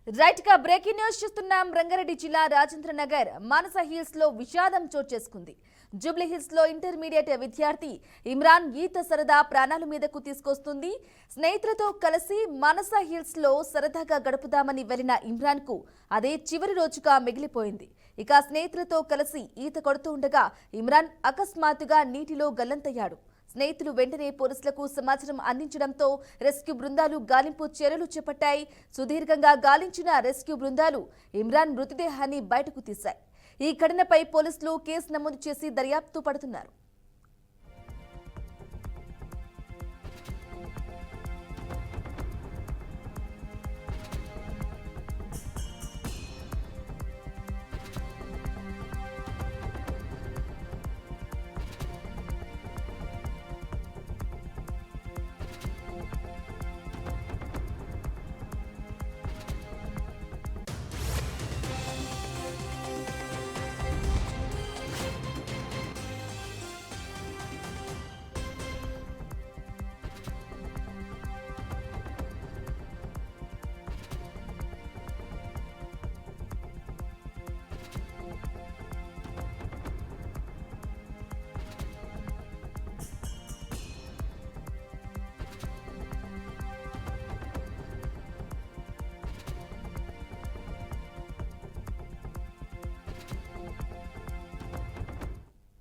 Right గా breaking news చూస్తున్నాం. రంగారెడ్డి జిల్లా రాజేంద్ర నగర్ మానస హిల్స్ లో విషాదం చోటు చేసుకుంది. జూబ్లీ హిల్స్ లో ఇంటర్మీడియట్ విద్యార్థి ఇమ్రాన్ ఈత సరదా ప్రాణాల మీదకు తీసుకొస్తుంది. స్నేహితులతో కలిసి మానస హిల్స్ లో సరదాగా గడుపుదామని వెళ్లిన ఇమ్రాన్ కు అదే చివరి రోజుగా మిగిలిపోయింది. ఇక స్నేహితులతో కలిసి ఈత కొడుతూ ఉండగా ఇమ్రాన్ అకస్మాత్తుగా నీటిలో గల్లంతయ్యాడు. స్నేహితులు వెంటనే పోలీసులకు సమాచారం అందించడంతో రెస్క్యూ బృందాలు గాలింపు చర్యలు చేపట్టాయి. సుదీర్ఘంగా గాలించిన రెస్క్యూ బృందాలు ఇమ్రాన్ మృతదేహాన్ని బయటకు తీశాయి. ఈ ఘటనపై పోలీసులు కేసు నమోదు చేసి దర్యాప్తు పడుతున్నారు.